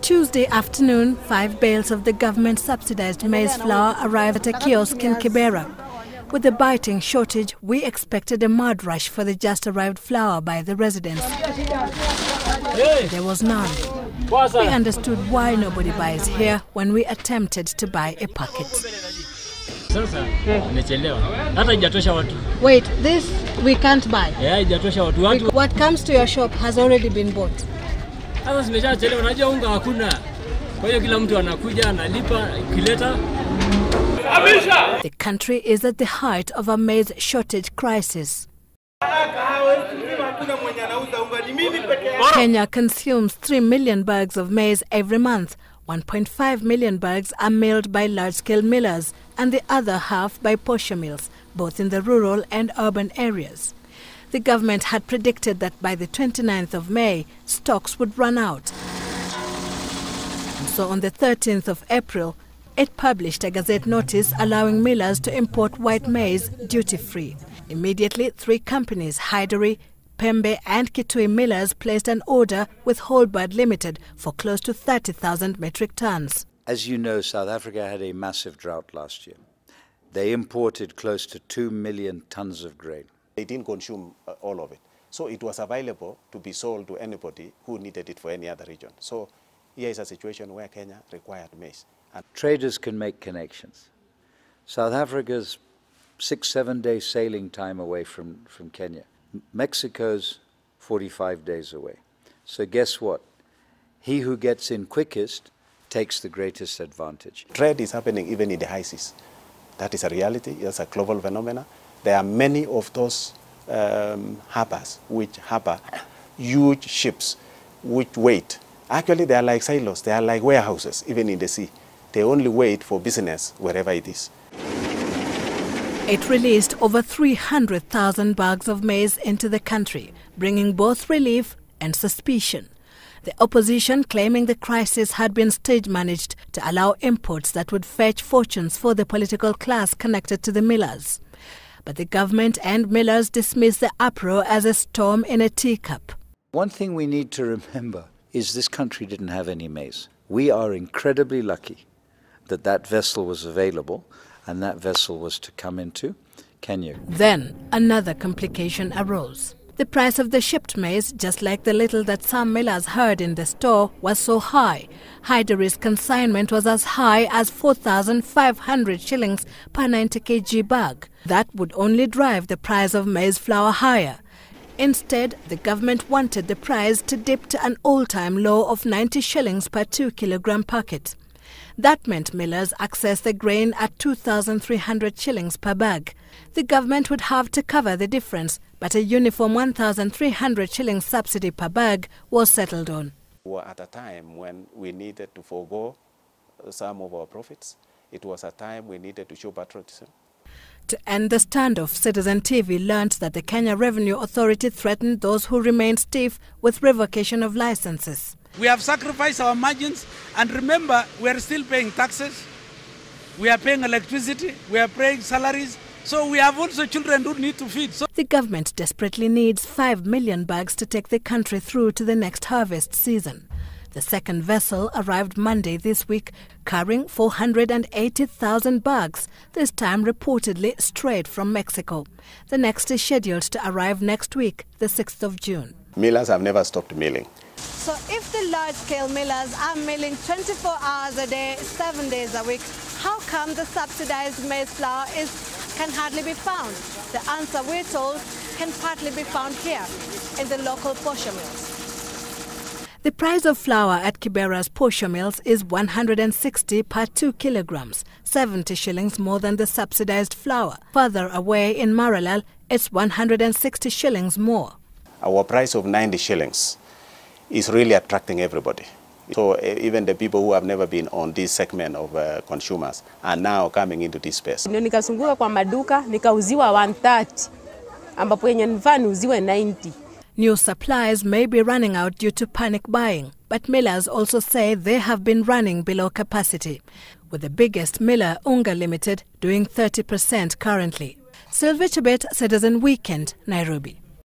Tuesday afternoon, 5 bales of the government-subsidized maize flour arrived at a kiosk in Kibera. With the biting shortage, we expected a mad rush for the just-arrived flour by the residents. There was none. We understood why nobody buys here when we attempted to buy a packet. Wait, this we can't buy? What comes to your shop has already been bought. The country is at the height of a maize shortage crisis. Kenya consumes 3 million bags of maize every month. 1.5 million bags are milled by large-scale millers and the other half by posho mills, both in the rural and urban areas. The government had predicted that by the 29th of May, stocks would run out. And so on the 13th of April, it published a Gazette notice allowing millers to import white maize duty-free. Immediately, 3 companies, Hyderi, Pembe and Kitui Millers, placed an order with Holbird Limited for close to 30,000 metric tons. As you know, South Africa had a massive drought last year. They imported close to 2 million tons of grain. They didn't consume all of it. So it was available to be sold to anybody who needed it for any other region. So here is a situation where Kenya required maize. And traders can make connections. South Africa's 6-7 day sailing time away from Kenya. Mexico's 45 days away. So guess what? He who gets in quickest takes the greatest advantage. Trade is happening even in the high seas. That is a reality. It's a global phenomenon. There are many of those harbors which harbor huge ships which wait. Actually, they are like silos. They are like warehouses, even in the sea. They only wait for business wherever it is. It released over 300,000 bags of maize into the country, bringing both relief and suspicion. The opposition claiming the crisis had been stage-managed to allow imports that would fetch fortunes for the political class connected to the millers. But the government and millers dismissed the uproar as a storm in a teacup. One thing we need to remember is this country didn't have any maize. We are incredibly lucky that that vessel was available, and that vessel was to come into Kenya. Then another complication arose. The price of the shipped maize, just like the little that some millers heard in the store, was so high. Hyderi's consignment was as high as 4,500 shillings per 90 kg bag. That would only drive the price of maize flour higher. Instead, the government wanted the price to dip to an all-time low of 90 shillings per 2 kilogram packet. That meant millers accessed the grain at 2,300 shillings per bag. The government would have to cover the difference, but a uniform 1,300 shillings subsidy per bag was settled on. We were at a time when we needed to forego some of our profits. It was a time we needed to show patriotism. To end the standoff, Citizen TV learned that the Kenya Revenue Authority threatened those who remained stiff with revocation of licenses. We have sacrificed our margins, and remember, we are still paying taxes, we are paying electricity, we are paying salaries, so we have also children who need to feed. So the government desperately needs 5 million bags to take the country through to the next harvest season. The second vessel arrived Monday this week, carrying 480,000 bags, this time reportedly straight from Mexico. The next is scheduled to arrive next week, the 6th of June. Millers have never stopped milling. So if the large-scale millers are milling 24 hours a day, 7 days a week, how come the subsidized maize flour can hardly be found? The answer, we're told, can partly be found here in the local posho mills. The price of flour at Kibera's posho mills is 160 per 2 kilograms, 70 shillings more than the subsidized flour. Further away in Maralal, it's 160 shillings more. Our price of 90 shillings is really attracting everybody. So even the people who have never been on this segment of consumers are now coming into this space. Nikasunguka kwa maduka, nikauziwa 130, ambapo yenye nifaa niuziwe 90. New supplies may be running out due to panic buying, but millers also say they have been running below capacity, with the biggest miller, Unga Limited, doing 30% currently. Sylvia Chebet, Citizen Weekend, Nairobi.